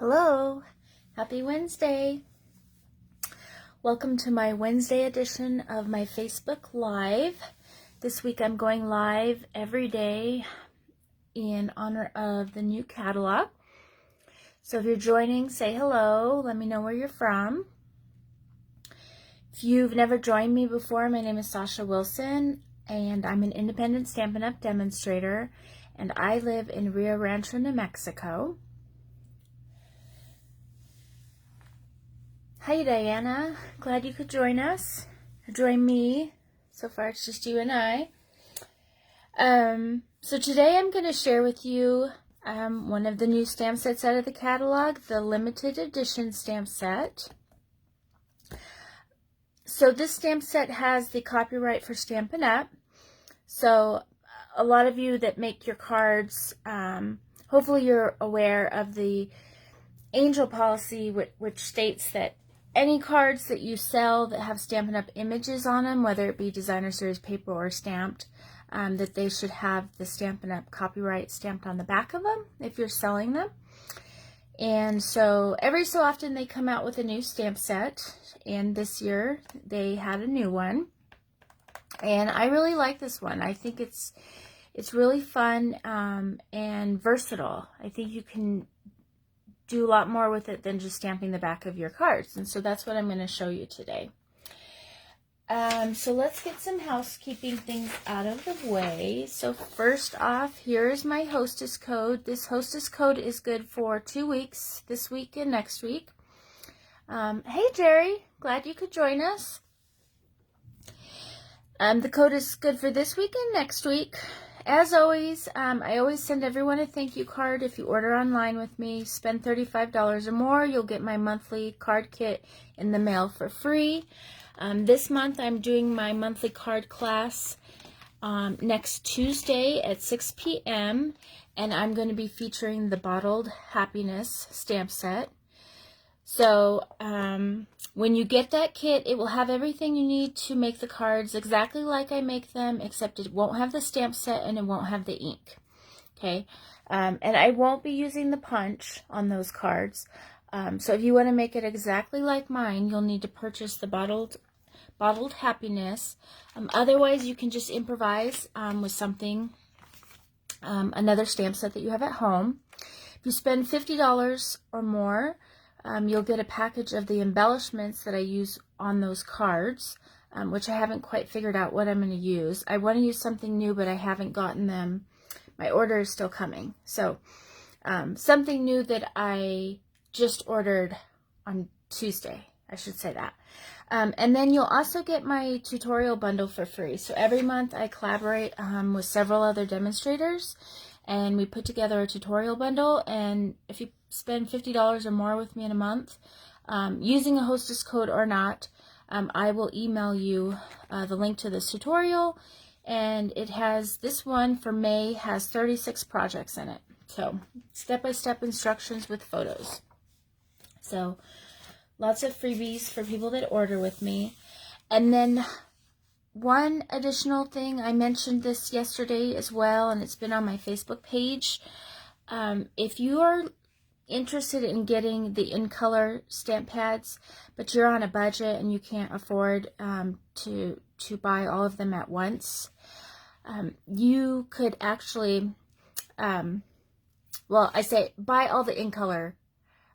Hello, happy Wednesday. Welcome to my Wednesday edition of my Facebook Live. This week I'm going live every day in honor of the new catalog. So if you're joining, say hello. Let me know where you're from. If you've never joined me before, my name is Sasha Wilson, and I'm an independent Stampin' Up! Demonstrator, and I live in Rio Rancho, New Mexico. Hi, Diana. Glad you could join us. Join me. So far, it's just you and I. So today I'm going to share with you one of the new stamp sets out of the catalog, the limited edition stamp set. So this stamp set has the copyright for Stampin' Up! So a lot of you that make your cards, hopefully you're aware of the Angel policy, which states that any cards that you sell that have Stampin' Up! Images on them, whether it be designer series paper or stamped, that they should have the Stampin' Up! Copyright stamped on the back of them if you're selling them. And so every so often they come out with a new stamp set, and this year they had a new one. And I really like this one. I think it's really fun and versatile. I think you can do a lot more with it than just stamping the back of your cards. And so that's what I'm going to show you today. So let's get some housekeeping things out of the way. So first off, here's my Hostess Code. This Hostess Code is good for 2 weeks, this week and next week. Hey Jerry, glad you could join us. The code is good for this week and next week. As always, I always send everyone a thank you card. If you order online with me, spend $35 or more, you'll get my monthly card kit in the mail for free. This month, I'm doing my monthly card class next Tuesday at 6 p.m., and I'm going to be featuring the Bottled Happiness stamp set. So when you get that kit, it will have everything you need to make the cards exactly like I make them, except it won't have the stamp set and it won't have the ink. Okay, and I won't be using the punch on those cards. So if you want to make it exactly like mine, you'll need to purchase the Bottled Happiness. Otherwise, you can just improvise with something, another stamp set that you have at home. If you spend $50 or more, you'll get a package of the embellishments that I use on those cards, which I haven't quite figured out what I'm going to use. I want to use something new, but I haven't gotten them. My order is still coming. So something new that I just ordered on Tuesday, I should say that. And then you'll also get my tutorial bundle for free. So every month I collaborate with several other demonstrators, and we put together a tutorial bundle. And if you spend $50 or more with me in a month, using a Hostess Code or not, I will email you the link to this tutorial. And it has, this one for May has 36 projects in it. So step-by-step instructions with photos. So lots of freebies for people that order with me. And then one additional thing, I mentioned this yesterday as well, and it's been on my Facebook page. If you are interested in getting the in-color stamp pads, but you're on a budget and you can't afford to buy all of them at once, you could actually, well, I say buy all the in-color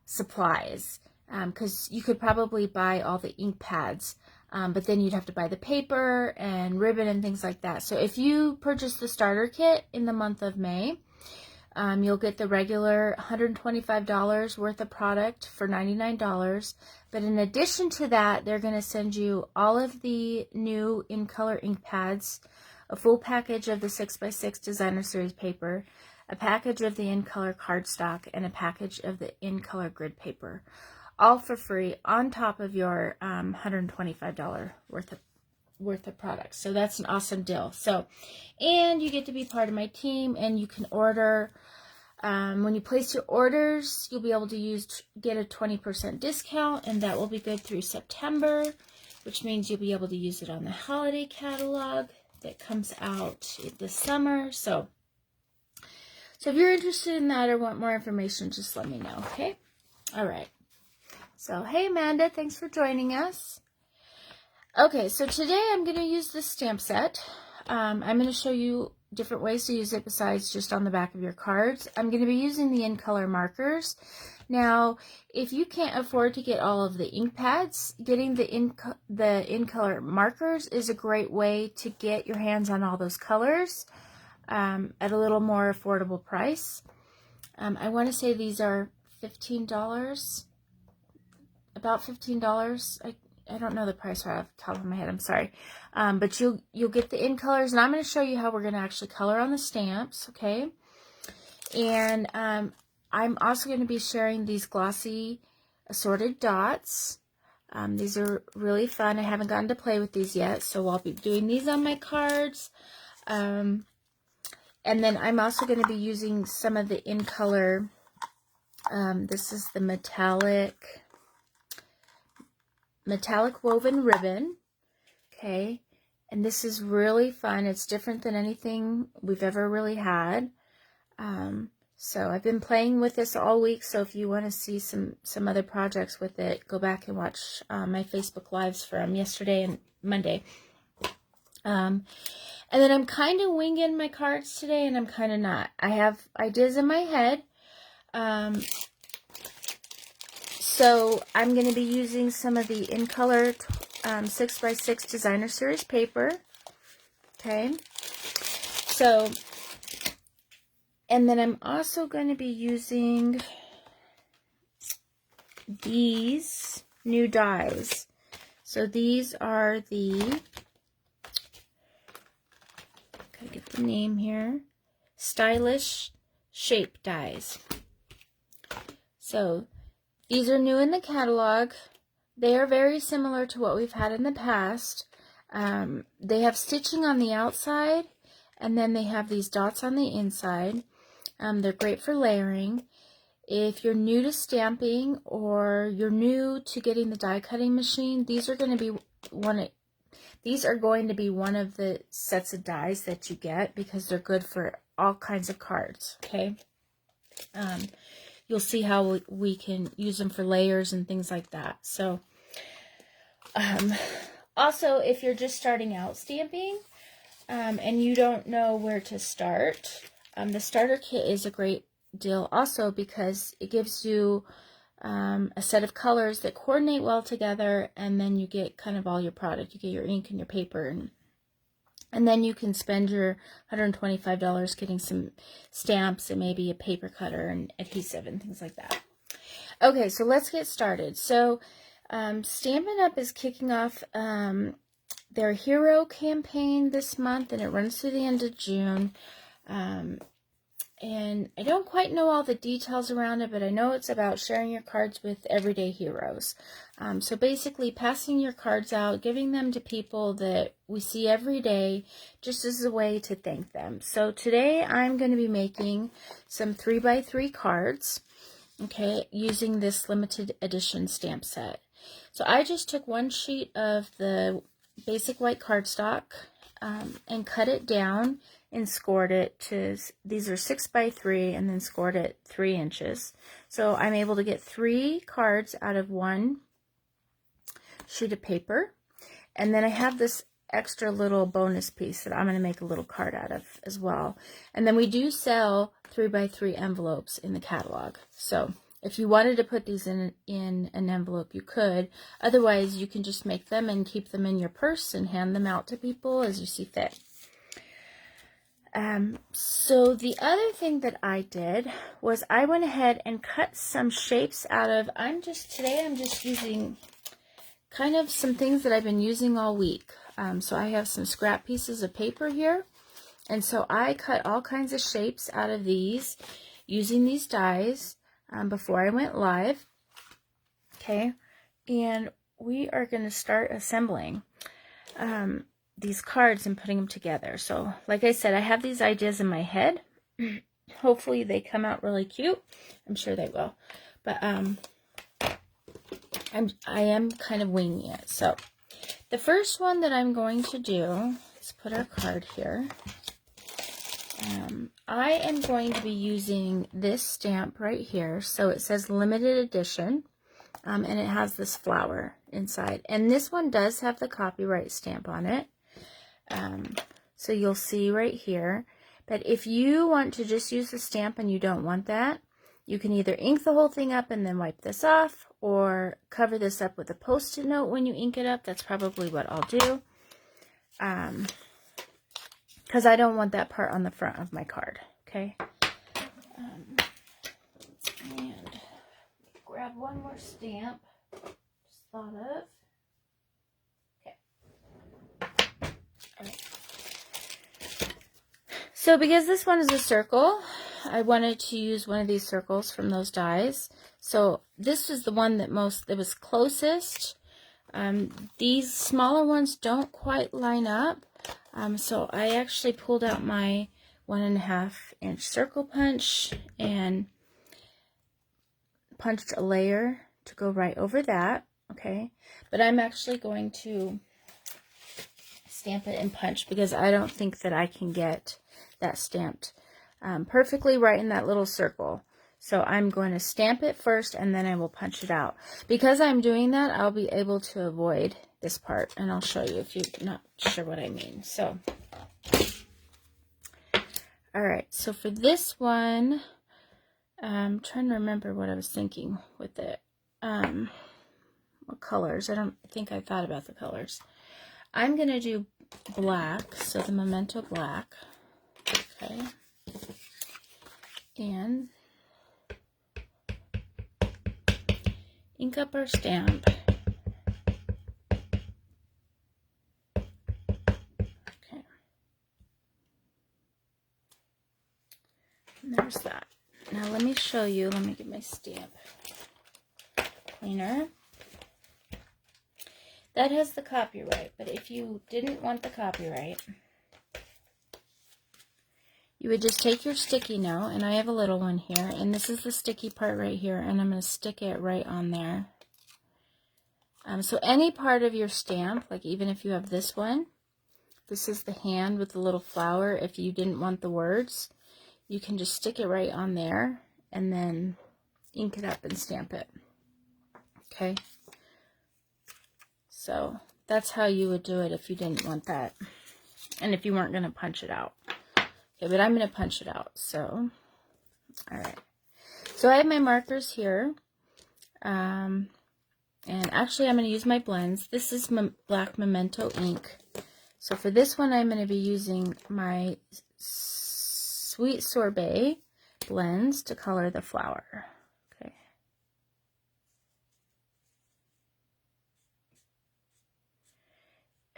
supplies, because you could probably buy all the ink pads, but then you'd have to buy the paper and ribbon and things like that. So if you purchase the starter kit in the month of May, you'll get the regular $125 worth of product for $99. But in addition to that, they're going to send you all of the new in-color ink pads, a full package of the 6x6 designer series paper, a package of the in-color cardstock, and a package of the in-color grid paper, all for free on top of your $125 worth of products. So that's an awesome deal. So, and you get to be part of my team, and you can order, when you place your orders, you'll be able to get a 20% discount, and that will be good through September, which means you'll be able to use it on the holiday catalog that comes out this summer. So if you're interested in that or want more information, just let me know, okay? All right. So, hey Amanda, thanks for joining us. Okay, so today I'm going to use this stamp set. I'm going to show you different ways to use it besides just on the back of your cards. I'm going to be using the in-color markers. Now, if you can't afford to get all of the ink pads, getting the in-color markers is a great way to get your hands on all those colors at a little more affordable price. I want to say these are $15, about $15. I don't know the price right off the top of my head, I'm sorry. But you'll get the in colors, and I'm going to show you how we're going to actually color on the stamps, okay? And I'm also going to be sharing these glossy assorted dots. These are really fun. I haven't gotten to play with these yet, so I'll be doing these on my cards. And then I'm also going to be using some of the in color. This is the metallic woven ribbon, okay, and this is really fun. It's different than anything we've ever really had. So I've been playing with this all week, so if you want to see some other projects with it, go back and watch my Facebook Lives from yesterday and Monday. And then I'm kind of winging my cards today, and I'm kind of not. I have ideas in my head. So I'm going to be using some of the in color 6x6 designer series paper. Okay. So, and then I'm also going to be using these new dies. So these are the, gotta get the name here, Stylish Shape dies. So these are new in the catalog. They are very similar to what we've had in the past. They have stitching on the outside, and then they have these dots on the inside. They're great for layering. If you're new to stamping or you're new to getting the die cutting machine, these are going to be one of the sets of dies that you get because they're good for all kinds of cards. Okay. You'll see how we can use them for layers and things like that. So, also, if you're just starting out stamping and you don't know where to start, the starter kit is a great deal also because it gives you a set of colors that coordinate well together, and then you get kind of all your product. You get your ink and your paper, and then you can spend your $125 getting some stamps and maybe a paper cutter and adhesive and things like that. Okay, so let's get started. So Stampin' Up! Is kicking off their Hero campaign this month, and it runs through the end of June. And I don't quite know all the details around it, but I know it's about sharing your cards with everyday heroes. So basically passing your cards out, giving them to people that we see every day, just as a way to thank them. So today I'm going to be making some 3x3 cards, okay, using this limited edition stamp set. So I just took one sheet of the basic white cardstock and cut it down and scored it to, these are 6x3, and then scored it 3 inches. So I'm able to get 3 cards out of one sheet of paper. And then I have this extra little bonus piece that I'm going to make a little card out of as well. And then we do sell 3x3 envelopes in the catalog. So if you wanted to put these in an envelope, you could. Otherwise, you can just make them and keep them in your purse and hand them out to people as you see fit. So the other thing that I did was I went ahead and cut some shapes out of, today I'm just using kind of some things that I've been using all week. So I have some scrap pieces of paper here, and so I cut all kinds of shapes out of these using these dies before I went live. Okay, and we are going to start assembling these cards and putting them together. So like I said, I have these ideas in my head. Hopefully they come out really cute. I'm sure they will, but I am kind of winging it. So the first one that I'm going to do, let's put our card here. I am going to be using this stamp right here. So it says limited edition, and it has this flower inside. And this one does have the copyright stamp on it. So you'll see right here. But if you want to just use the stamp and you don't want that, you can either ink the whole thing up and then wipe this off, or cover this up with a Post-it note when you ink it up. That's probably what I'll do. Because I don't want that part on the front of my card, okay? And grab one more stamp, just thought of. Okay. All right. So because this one is a circle, I wanted to use one of these circles from those dies. So this is the one that was closest. These smaller ones don't quite line up. So I actually pulled out my 1.5 inch circle punch and punched a layer to go right over that, okay? But I'm actually going to stamp it and punch because I don't think that I can get that stamped perfectly right in that little circle. So I'm going to stamp it first and then I will punch it out. Because I'm doing that, I'll be able to avoid this part, and I'll show you if you're not sure what I mean. So, all right, so for this one, I'm trying to remember what I was thinking with it. What colors? I don't think I thought about the colors. I'm going to do black, so the Memento black, okay, and ink up our stamp. Okay. And there's that. Now let me show you. Let me get my stamp cleaner. That has the copyright, but if you didn't want the copyright, you would just take your sticky note, and I have a little one here, and this is the sticky part right here, and I'm going to stick it right on there. So any part of your stamp, like even if you have this one, this is the hand with the little flower. If you didn't want the words, you can just stick it right on there and then ink it up and stamp it. Okay? So that's how you would do it if you didn't want that. And if you weren't going to punch it out. Okay, but I'm going to punch it out. So, all right. So I have my markers here. And actually I'm going to use my blends. This is black Memento ink. So for this one, I'm going to be using my Sweet Sorbet blends to color the flower. Okay.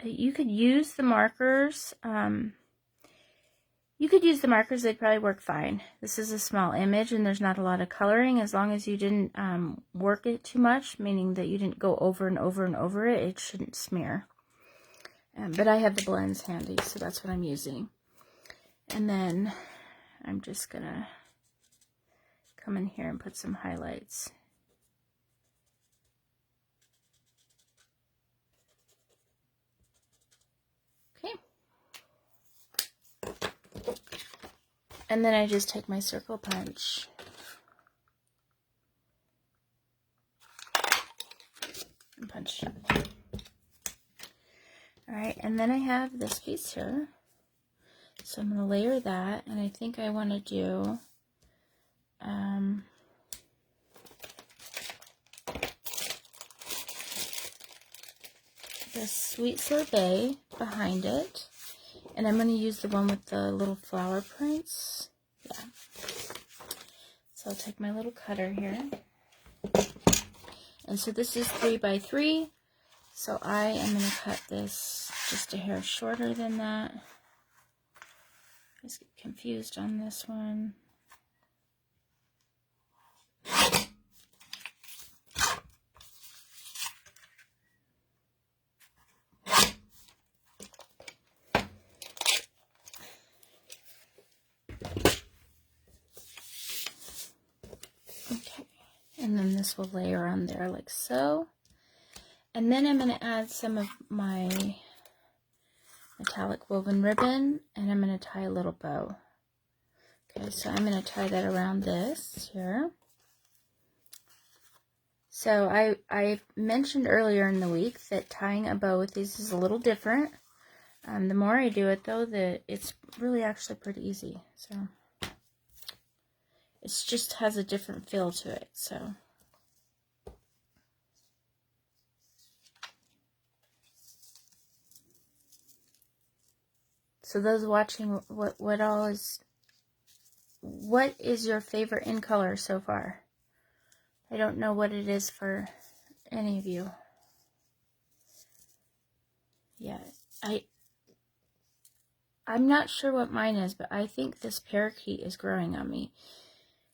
You could use the markers. They'd probably work fine. This is a small image and there's not a lot of coloring. As long as you didn't work it too much, meaning that you didn't go over and over and over it, it shouldn't smear. But I have the blends handy, so that's what I'm using. And then I'm just going to come in here and put some highlights. Okay. And then I just take my circle punch and punch it up. Alright, and then I have this piece here. So I'm going to layer that, and I think I want to do the Sweet Sorbet behind it. And I'm going to use the one with the little flower prints. Yeah. So I'll take my little cutter here. And so this is 3 by 3. So I am going to cut this just a hair shorter than that. I just get confused on this one. Okay, and then this will layer on there like so. And then I'm going to add some of my metallic woven ribbon, and I'm going to tie a little bow. Okay, so I'm going to tie that around this here. So I mentioned earlier in the week that tying a bow with these is a little different. The more I do it, though, it's really actually pretty easy. So it just has a different feel to it. So those watching, what is your favorite in color so far? I don't know what it is for any of you. Yeah, I'm not sure what mine is, but I think this parakeet is growing on me,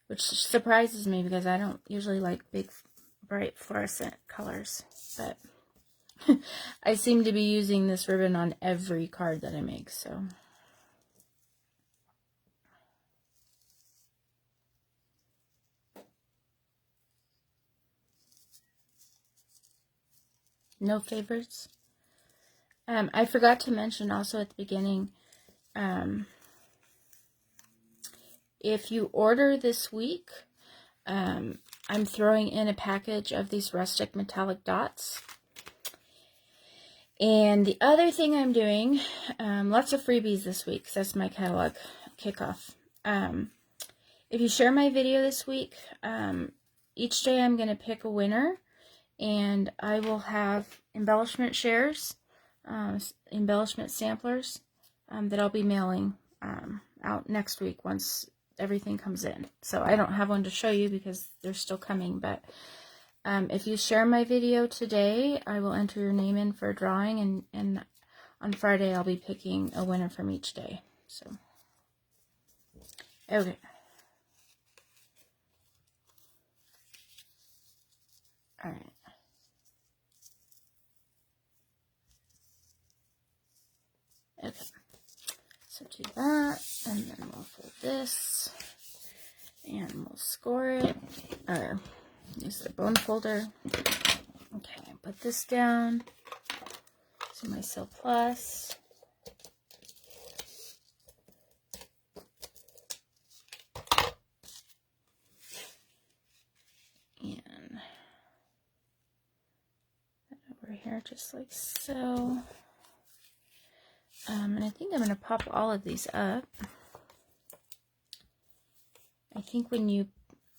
which surprises me because I don't usually like big, bright fluorescent colors, but I seem to be using this ribbon on every card that I make, so. No favorites? I forgot to mention also at the beginning, if you order this week, I'm throwing in a package of these rustic metallic dots. And the other thing I'm doing, lots of freebies this week, because that's my catalog kickoff. If you share my video this week, each day I'm going to pick a winner, and I will have embellishment shares, embellishment samplers that I'll be mailing out next week once everything comes in. So I don't have one to show you because they're still coming, but if you share my video today, I will enter your name in for a drawing, and on Friday I'll be picking a winner from each day. So, okay. All right. Okay. So do that, and then we'll fold this, and we'll score it, or use the bone folder. Okay, put this down. So my Seal Plus. And over here, just like so. And I think I'm going to pop all of these up. I think when you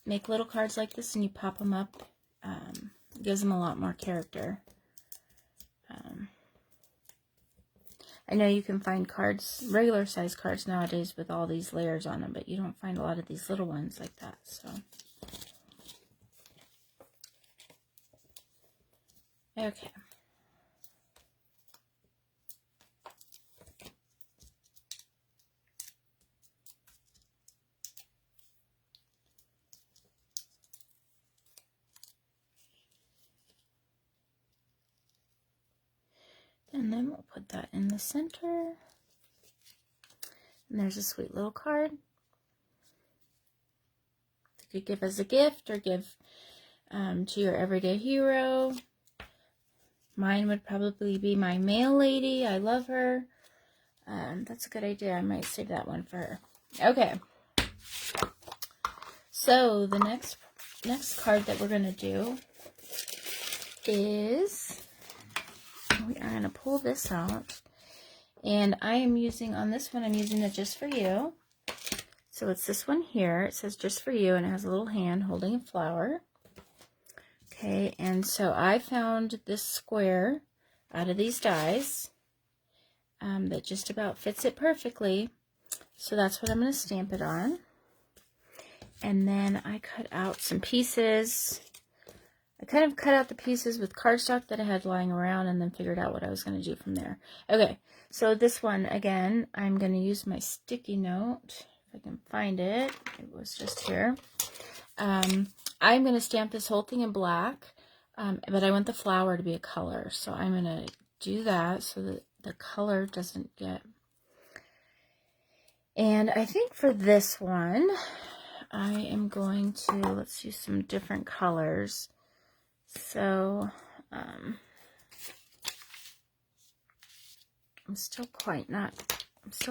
make little cards like this and you pop them up, it gives them a lot more character. I know you can find cards, regular size cards nowadays with all these layers on them, but you don't find a lot of these little ones like that. So, okay. And then we'll put that in the center. And there's a sweet little card. You could give as a gift or give to your everyday hero. Mine would probably be my mail lady. I love her. That's a good idea. I might save that one for her. Okay. So the next card that we're going to do is, we are going to pull this out. And I am using, on this one, I'm using the Just For You. So it's this one here. It says Just For You, and it has a little hand holding a flower. Okay, and so I found this square out of these dies that just about fits it perfectly. So that's what I'm going to stamp it on. And then I cut out some pieces. I kind of cut out the pieces with cardstock that I had lying around and then figured out what I was going to do from there. Okay, so this one, again, I'm going to use my sticky note. If I can find it. It was just here. I'm going to stamp this whole thing in black, but I want the flower to be a color. So I'm going to do that so that the color doesn't get... And I think for this one, I am going to, let's use some different colors. So, I'm still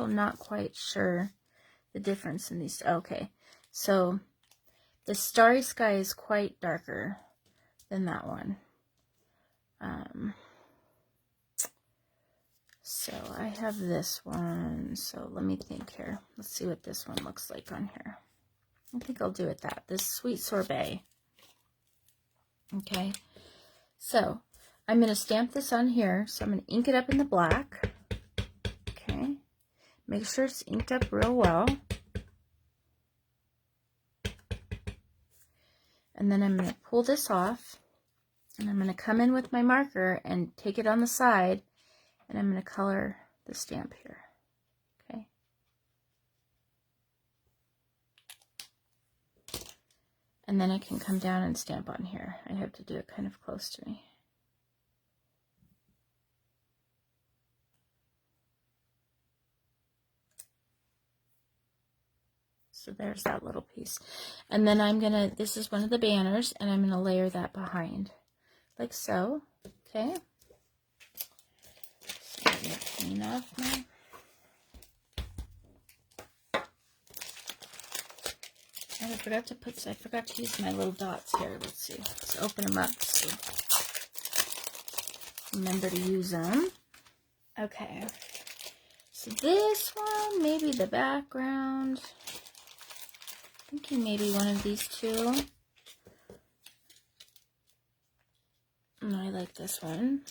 not quite sure. the difference in these. Okay, so the Starry Sky is quite darker than that one. So I have this one. So let me think here. Let's see what this one looks like on here. I think I'll do it that. This Sweet Sorbet. Okay. So I'm going to stamp this on here. So I'm going to ink it up in the black. Okay. Make sure it's inked up real well. And then I'm going to pull this off. And I'm going to come in with my marker and take it on the side. And I'm going to color the stamp here. Okay. And then I can come down and stamp on here. I have to do it kind of close to me. So there's that little piece. And then I'm going to, this is one of the banners, and I'm going to layer that behind. Like so. Okay. So I'm going to clean off my... And I forgot to use my little dots here. Let's see. Let's open them up. So remember to use them. Okay. So this one, maybe the background. Thinking maybe one of these two. And I like this one.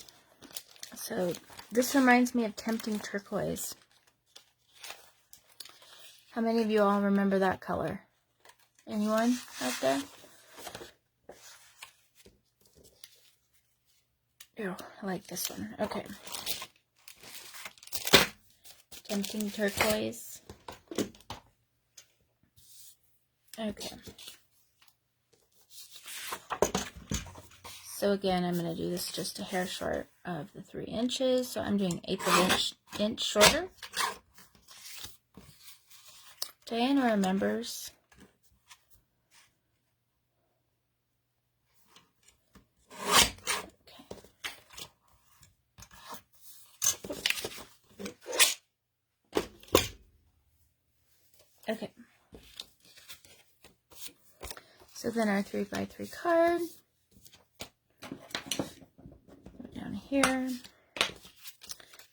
So this reminds me of Tempting Turquoise. How many of you all remember that color? Anyone out there? Oh, I like this one. Okay. Tempting Turquoise. Okay. So again, I'm going to do this just a hair short of the 3 inches. So I'm doing 1/8 of an inch shorter. Diana remembers. Okay. So then our 3x3 card. Down here.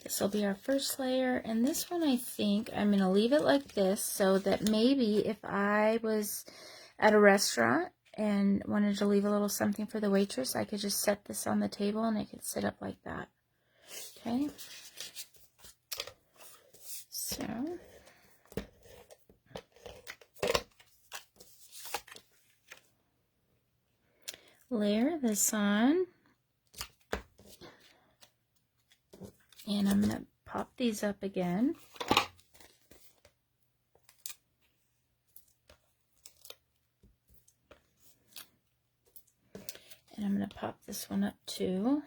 This will be our first layer. And this one, I think I'm going to leave it like this so that maybe if I was at a restaurant and wanted to leave a little something for the waitress, I could just set this on the table and it could sit up like that. Okay. So... layer this on, and I'm going to pop these up again. And I'm going to pop this one up too.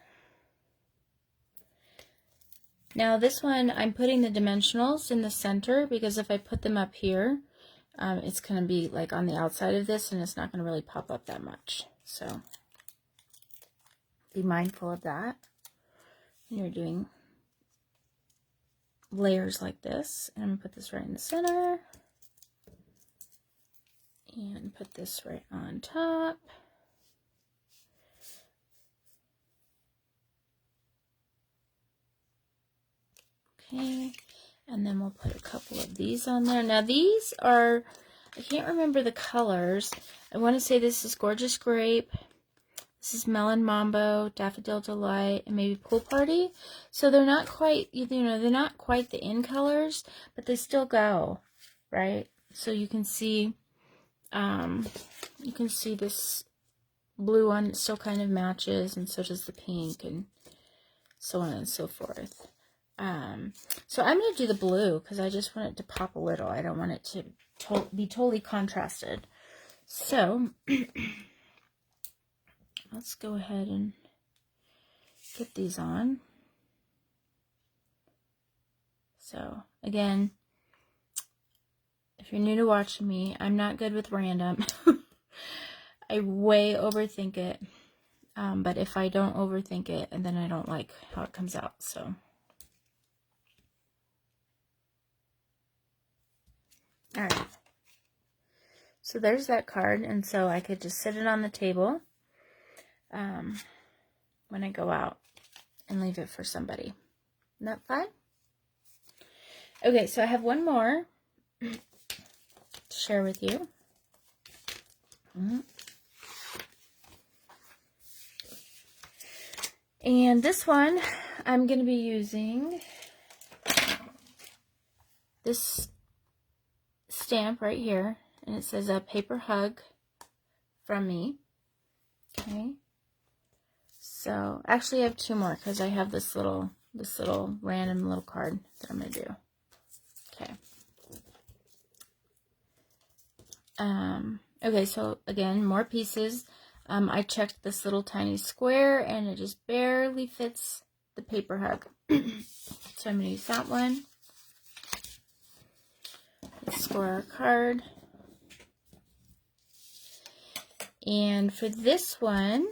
Now this one, I'm putting the dimensionals in the center because if I put them up here, it's going to be like on the outside of this and it's not going to really pop up that much. So be mindful of that when you're doing layers like this. And I'm going to put this right in the center and put this right on top. Okay, and then we'll put a couple of these on there. Now these are, I can't remember the colors. I want to say this is Gorgeous Grape. This is Melon Mambo, Daffodil Delight, and maybe Pool Party. So they're not quite, you know, they're not quite the in colors, but they still go, right? So you can see this blue one still kind of matches, and so does the pink, and so on and so forth. So I'm going to do the blue because I just want it to pop a little. I don't want it to be totally contrasted. So let's go ahead and get these on. So again, if you're new to watching me, I'm not good with random. I way overthink it. But if I don't overthink it, and then I don't like how it comes out. So All right. So there's that card, and so I could just sit it on the table when I go out and leave it for somebody. Isn't that fun? Okay, so I have one more to share with you. And this one, I'm going to be using this stamp right here, and it says a paper hug from me. Okay. So actually I have two more because I have this little random little card that I'm going to do. Okay. Okay, so again, more pieces. I checked this little tiny square and it just barely fits the paper hug. So I'm going to use that one. Let's score our card. And for this one,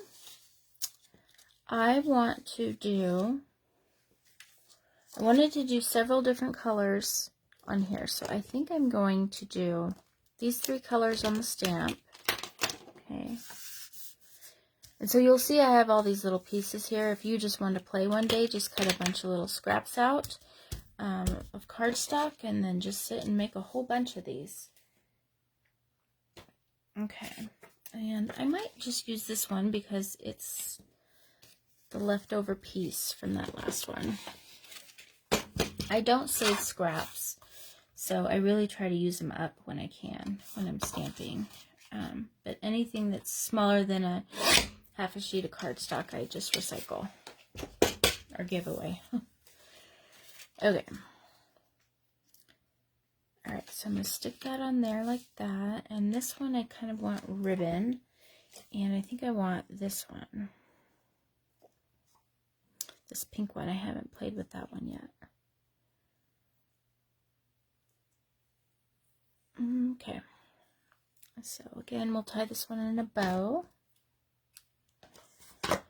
I wanted to do several different colors on here. So I think I'm going to do these three colors on the stamp. Okay. And so you'll see I have all these little pieces here. If you just want to play one day, just cut a bunch of little scraps out of cardstock and then just sit and make a whole bunch of these. Okay. And I might just use this one because it's the leftover piece from that last one. I don't save scraps, so I really try to use them up when I can, when I'm stamping. But anything that's smaller than half a sheet of cardstock, I just recycle or give away. Okay. Alright, so I'm going to stick that on there like that. And this one I kind of want ribbon. And I think I want this one. This pink one. I haven't played with that one yet. Okay. So again, we'll tie this one in a bow. Like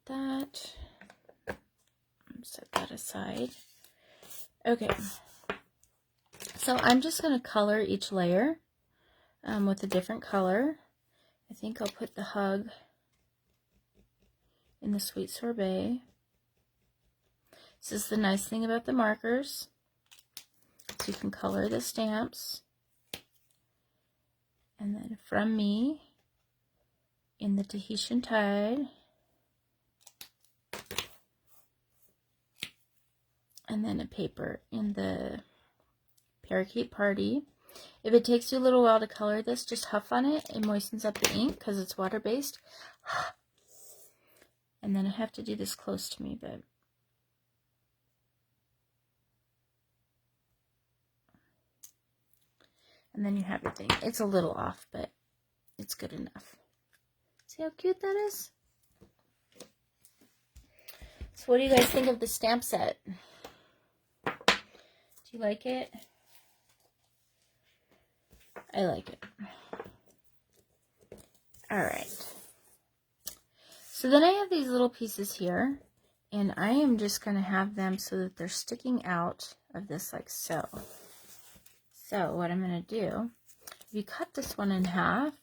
that. Set that aside. Okay. So I'm just going to color each layer with a different color. I think I'll put the hug in the Sweet Sorbet. This is the nice thing about the markers. So you can color the stamps. And then From Me in the Tahitian Tide. And then a paper in the Parakeet Party. If it takes you a little while to color this, just huff on it. It moistens up the ink because it's water-based. And then I have to do this close to me, but and then you have your thing. It's a little off, but it's good enough. See how cute that is? So what do you guys think of the stamp set? Do you like it? I like it. Alright. So then I have these little pieces here, and I am just going to have them so that they're sticking out of this like so. So what I'm going to do, if you cut this one in half,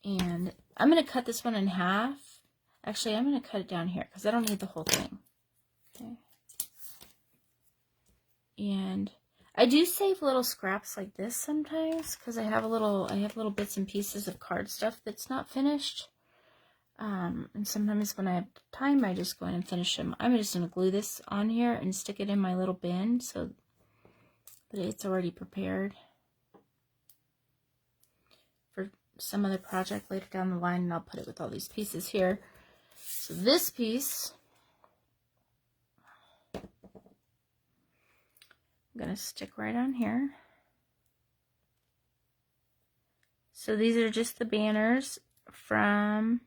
and I'm going to cut this one in half. Actually, I'm going to cut it down here because I don't need the whole thing. Okay. And I do save little scraps like this sometimes because I have little bits and pieces of card stuff that's not finished. And sometimes when I have time, I just go in and finish them. I'm just going to glue this on here and stick it in my little bin so that it's already prepared for some other project later down the line, and I'll put it with all these pieces here. So this piece, I'm going to stick right on here. So these are just the banners from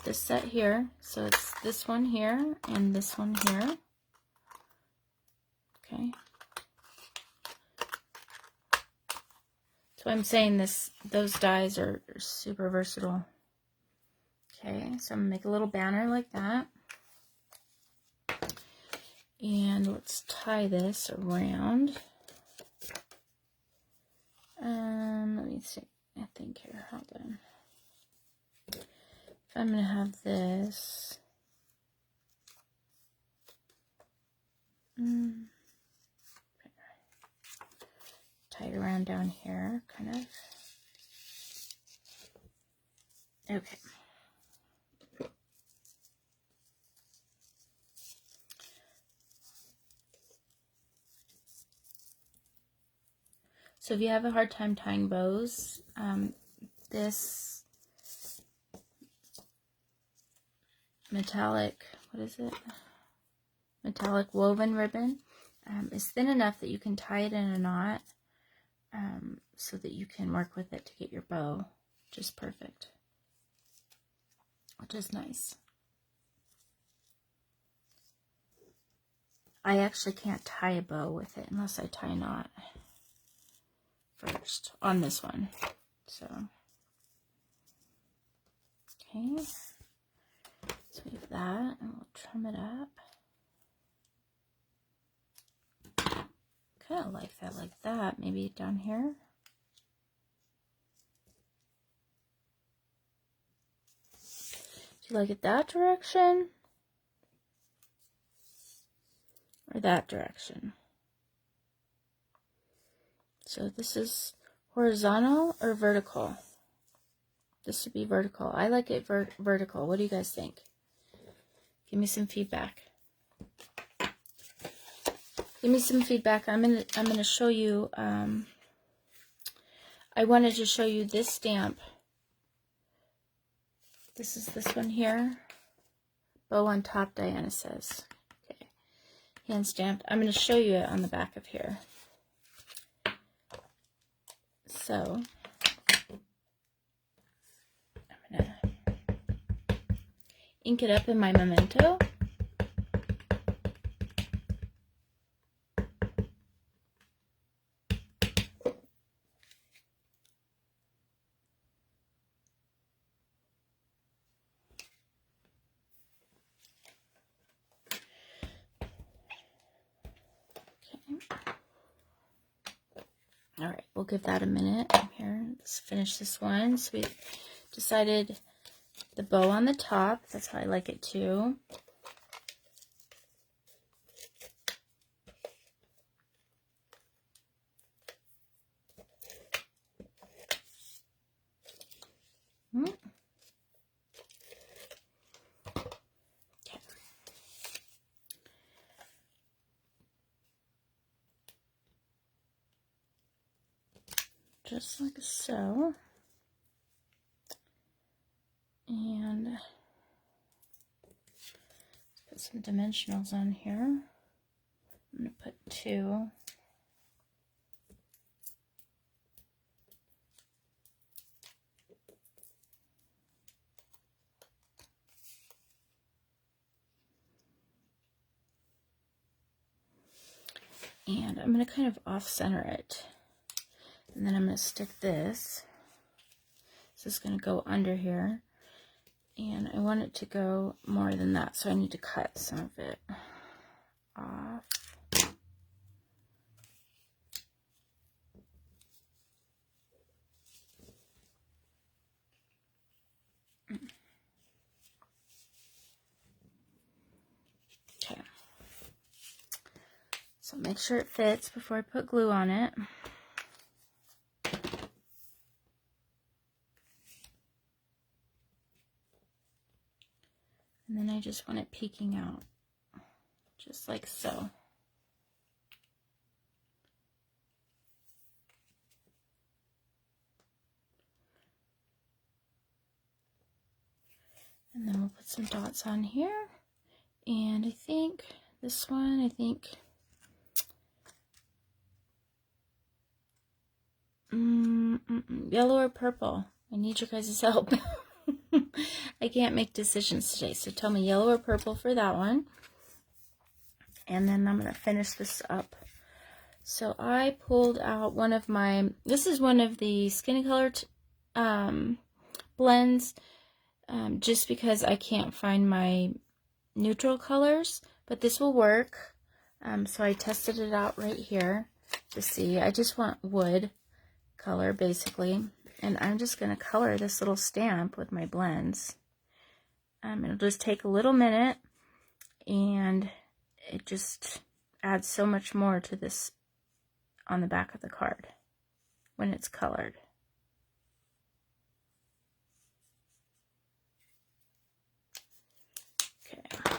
this set here. So it's this one here and this one here. Okay. So I'm saying those dies are super versatile. Okay, so I'm going to make a little banner like that. And let's tie this around. Let me see. I think here, hold on. If I'm going to have this. Tie it around down here, kind of. Okay. So if you have a hard time tying bows, this metallic, what is it? Metallic woven ribbon is thin enough that you can tie it in a knot so that you can work with it to get your bow just perfect, which is nice. I actually can't tie a bow with it unless I tie a knot first on this one. So, okay, so we have that, and we'll trim it up. Kind of like that, maybe down here. Do you like it that direction or that direction? So this is horizontal or vertical? This would be vertical. I like it vertical. What do you guys think? Give me some feedback. Give me some feedback. I'm gonna show you. I wanted to show you this stamp. This is this one here. Bow on top, Diana says. Okay, hand stamped. I'm gonna show you it on the back of here. So I'm gonna ink it up in my memento. All right, we'll give that a minute. Here, let's finish this one. So we decided the bow on the top. That's how I like it too. Okay. Just like so. And let's put some dimensionals on here. I'm going to put 2. And I'm going to kind of off-center it. And then I'm going to stick this. This is going to go under here. And I want it to go more than that, so I need to cut some of it off. Okay. So make sure it fits before I put glue on it. And then I just want it peeking out, just like so. And then we'll put some dots on here. And I think this one, yellow or purple. I need your guys' help. I can't make decisions today, so tell me yellow or purple for that one. And then I'm going to finish this up. So I pulled out one of my, this is one of the Skin Color blends, just because I can't find my neutral colors, but this will work. So I tested it out right here to see. I just want wood color basically, and I'm just going to color this little stamp with my blends. It'll just take a little minute, and it just adds so much more to this on the back of the card when it's colored. Okay.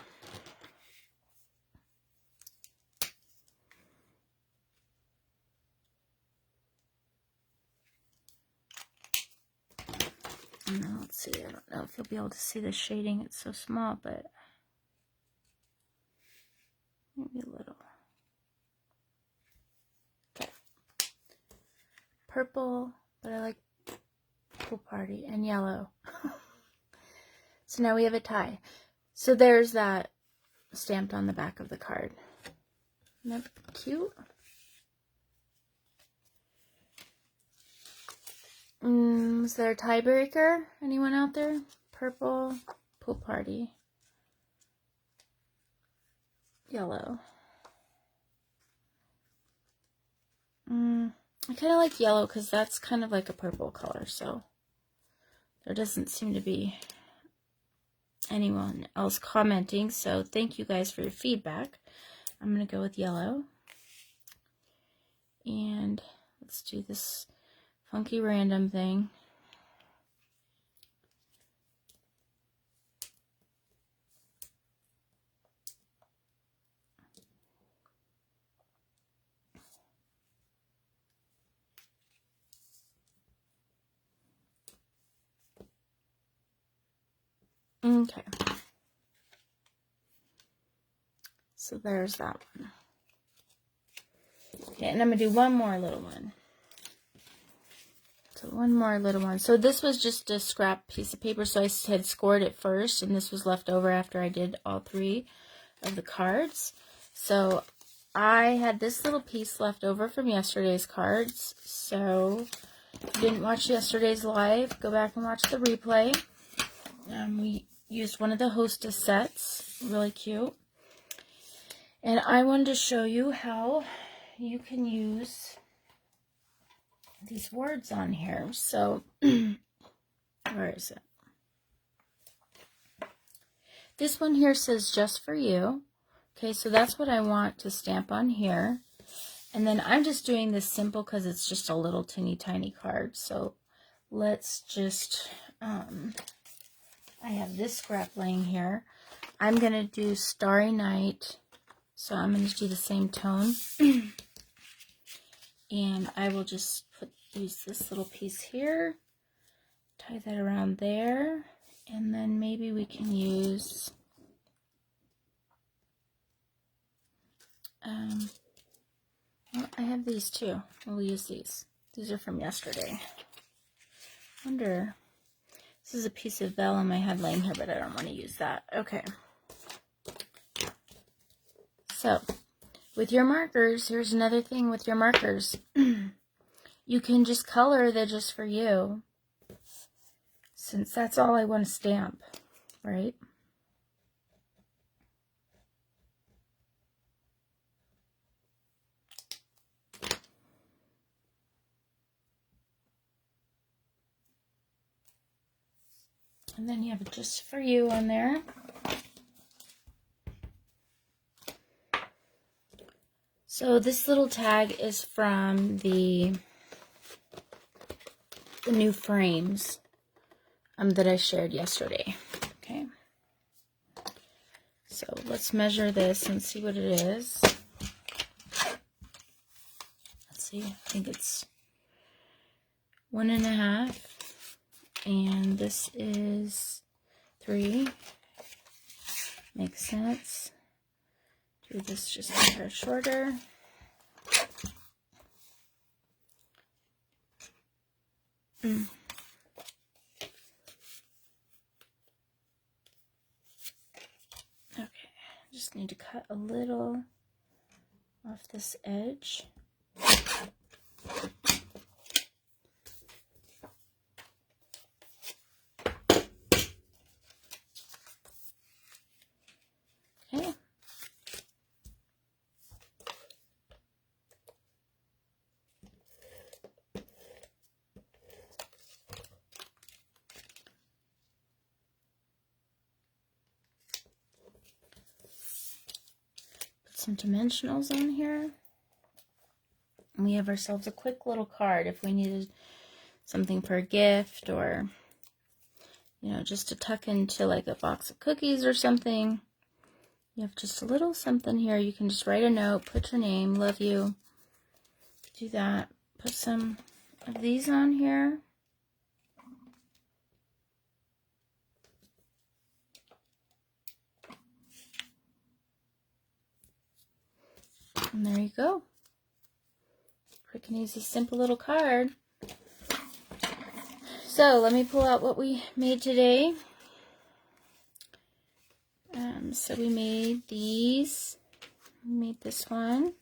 Now, let's see, I don't know if you'll be able to see the shading, it's so small, but maybe a little. Okay. Purple, but I like Pool Party, and yellow. So now we have a tie. So there's that stamped on the back of the card. Isn't that cute? Is there a tiebreaker? Anyone out there? Purple, Pool Party, yellow. I kind of like yellow because that's kind of like a purple color, so there doesn't seem to be anyone else commenting, so thank you guys for your feedback. I'm going to go with yellow. And let's do this funky random thing. Okay. So there's that one. Okay, and I'm going to do one more little one. So one more little one. So this was just a scrap piece of paper, so I had scored it first, and this was left over after I did all 3 of the cards. So I had this little piece left over from yesterday's cards. So if you didn't watch yesterday's live, go back and watch the replay. We used one of the Hostess sets, really cute. And I wanted to show you how you can use these words on here. So, where is it? This one here says just for you. Okay, so that's what I want to stamp on here. And then I'm just doing this simple because it's just a little teeny tiny card. So let's just, I have this scrap laying here. I'm going to do Starry Night. So I'm going to do the same tone. And I will just use this little piece here. Tie that around there. And then maybe we can use well, I have these too. We'll use these. These are from yesterday. Wonder, this is a piece of vellum I had laying here, but I don't want to use that. Okay. So, with your markers, here's another thing with your markers. You can just color the just for you, since that's all I want to stamp, right? And then you have just for you on there. So this little tag is from the new frames that I shared yesterday. Okay. So let's measure this and see what it is. Let's see, I think it's 1.5. And this is 3. Makes sense. Do this just a hair shorter. Okay, just need to cut a little off this edge. Okay. some dimensionals on here. And we have ourselves a quick little card if we needed something for a gift, or, you know, just to tuck into like a box of cookies or something. You have just a little something here. You can just write a note, put your name, love you. Do that. Put some of these on here. And there you go. Quick and easy, simple little card. So let me pull out what we made today. So we made these. We made this one.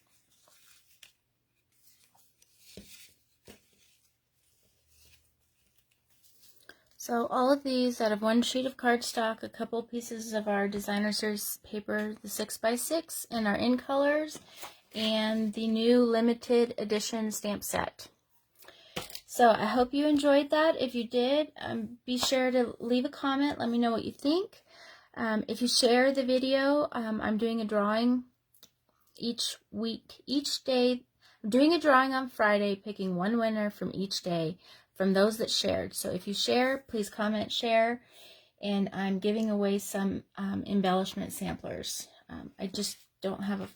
So all of these out of one sheet of cardstock, a couple pieces of our designer series paper, the 6x6, and our in colors, and the new limited edition stamp set. So I hope you enjoyed that. If you did, be sure to leave a comment. Let me know what you think. If you share the video, I'm doing a drawing each day. I'm doing a drawing on Friday, picking one winner from each day from those that shared. So if you share, please comment, share, and I'm giving away some embellishment samplers. I just don't have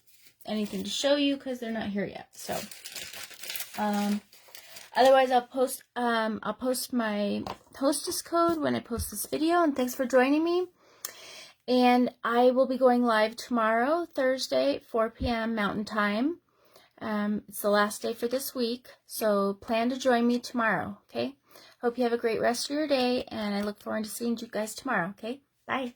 anything to show you because they're not here yet. So otherwise, I'll post my hostess code when I post this video. And thanks for joining me. And I will be going live tomorrow, Thursday, 4 p.m. Mountain Time. It's the last day for this week, so plan to join me tomorrow, okay? Hope you have a great rest of your day, and I look forward to seeing you guys tomorrow, okay? Bye.